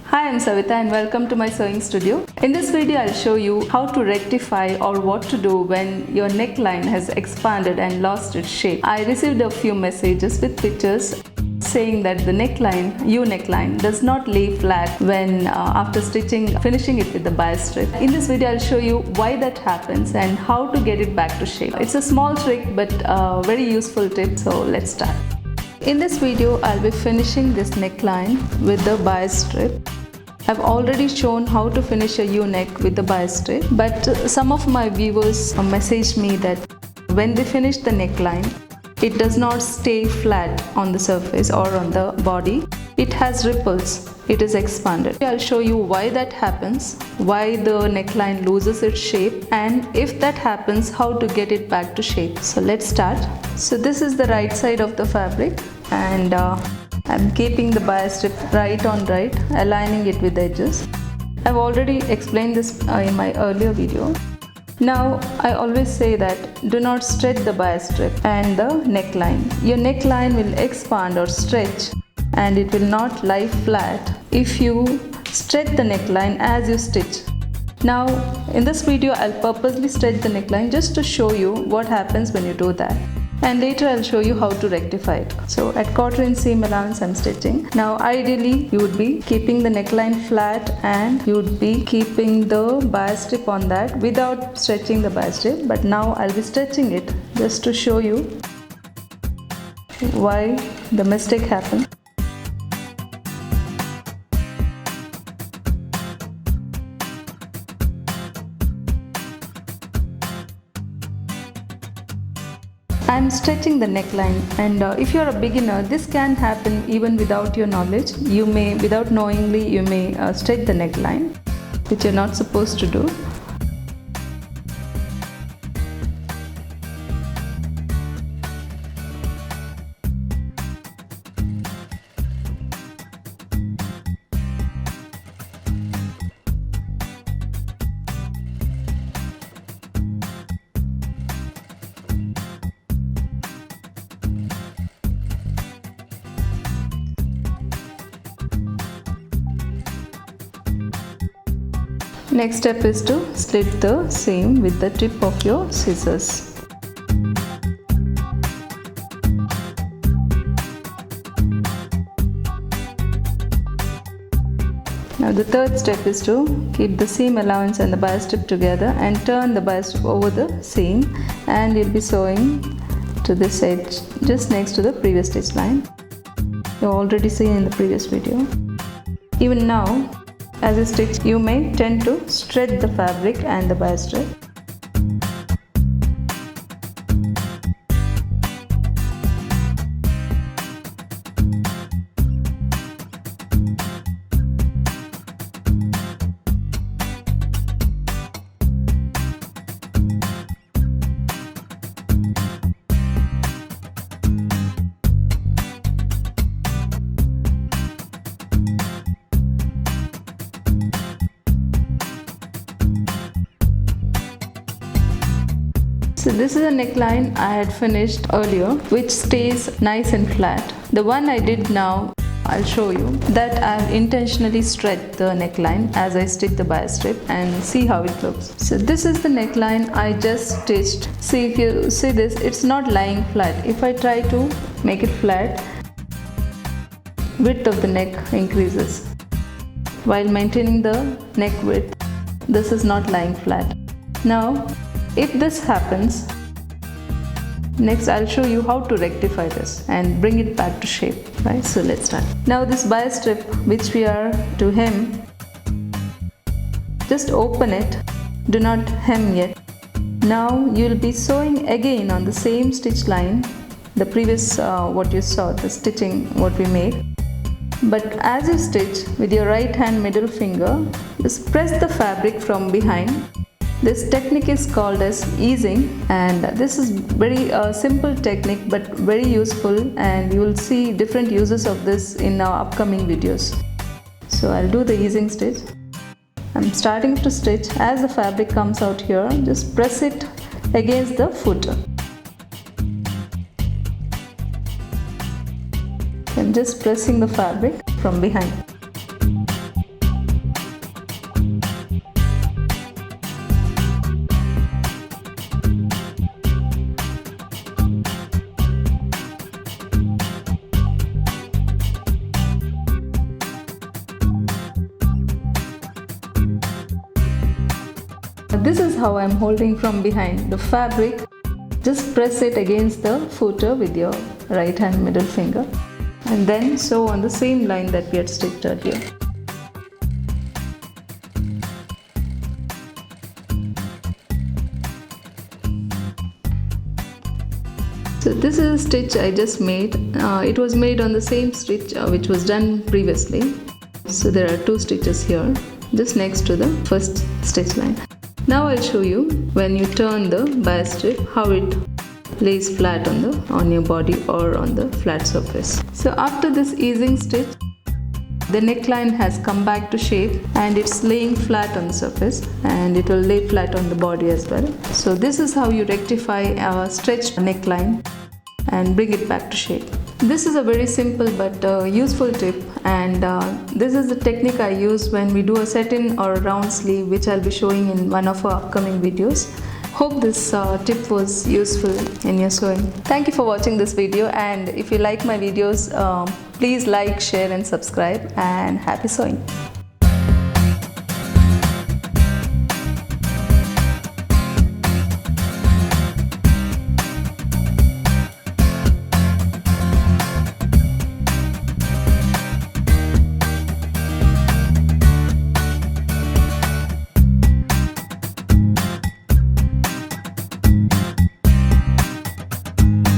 Hi, I'm Savita and welcome to my sewing studio. In this video, I'll show you how to rectify or what to do when your neckline has expanded and lost its shape. I received a few messages with pictures saying that the neckline does not lay flat when after finishing it with the bias strip. In this video, I'll show you why that happens and how to get it back to shape. It's a small trick but a very useful tip, so let's start. In this video, I'll be finishing this neckline with the bias strip. I've already shown how to finish a U-neck with the bias strip, but some of my viewers messaged me that when they finish the neckline, it does not stay flat on the surface or on the body. It has ripples. It is expanded. I'll show you why that happens, why the neckline loses its shape, and if that happens, how to get it back to shape. So let's start. So this is the right side of the fabric, and I'm keeping the bias strip right on right, aligning it with the edges. I've already explained this in my earlier video. Now, I always say that do not stretch the bias strip and the neckline. Your neckline will expand or stretch and it will not lie flat if you stretch the neckline as you stitch. Now, in this video, I'll purposely stretch the neckline just to show you what happens when you do that. And later I'll show you how to rectify it. So at 1/4 inch seam allowance I'm stitching. Now ideally you would be keeping the neckline flat and you would be keeping the bias strip on that without stretching the bias strip. But now I'll be stretching it just to show you why the mistake happened. I'm stretching the neckline, and if you're a beginner, this can happen even without your knowledge. Without knowingly, you may stretch the neckline, which you're not supposed to do. Next step is to slit the seam with the tip of your scissors. Now the third step is to keep the seam allowance and the bias strip together and turn the bias strip over the seam, and you'll be sewing to this edge just next to the previous stitch line. You've already seen in the previous video. Even now, as you stitch, you may tend to stretch the fabric and the bias strip. So this is a neckline I had finished earlier, which stays nice and flat. The one I did now, I'll show you that I've intentionally stretched the neckline as I stitch the bias strip, and see how it looks. So this is the neckline I just stitched. See, if you see this, it's not lying flat. If I try to make it flat, width of the neck increases while maintaining the neck width. This is not lying flat. Now, if this happens, next I'll show you how to rectify this and bring it back to shape, right? So let's start. Now this bias strip which we are to hem, just open it, do not hem yet. Now you'll be sewing again on the same stitch line, the previous what you saw, the stitching what we made. But as you stitch with your right hand middle finger, just press the fabric from behind. This technique is called as easing, and this is very simple technique but very useful, and you will see different uses of this in our upcoming videos. So I'll do the easing stitch. I'm starting to stitch. As the fabric comes out here, just press it against the foot. and just pressing the fabric from behind. This is how I am holding from behind the fabric. Just press it against the footer with your right hand middle finger and then sew on the same line that we had stitched earlier. So this is a stitch I just made. It was made on the same stitch which was done previously. So there are 2 stitches here just next to the first stitch line. Now I'll show you when you turn the bias strip how it lays flat on your body or on the flat surface. So after this easing stitch, the neckline has come back to shape and it's laying flat on the surface, and it will lay flat on the body as well. So this is how you rectify a stretched neckline and bring it back to shape. This is a very simple but useful tip, and this is the technique I use when we do a set-in or a round sleeve, which I'll be showing in one of our upcoming videos. Hope this tip was useful in your sewing. Thank you for watching this video, and if you like my videos, please like, share and subscribe, and happy sewing.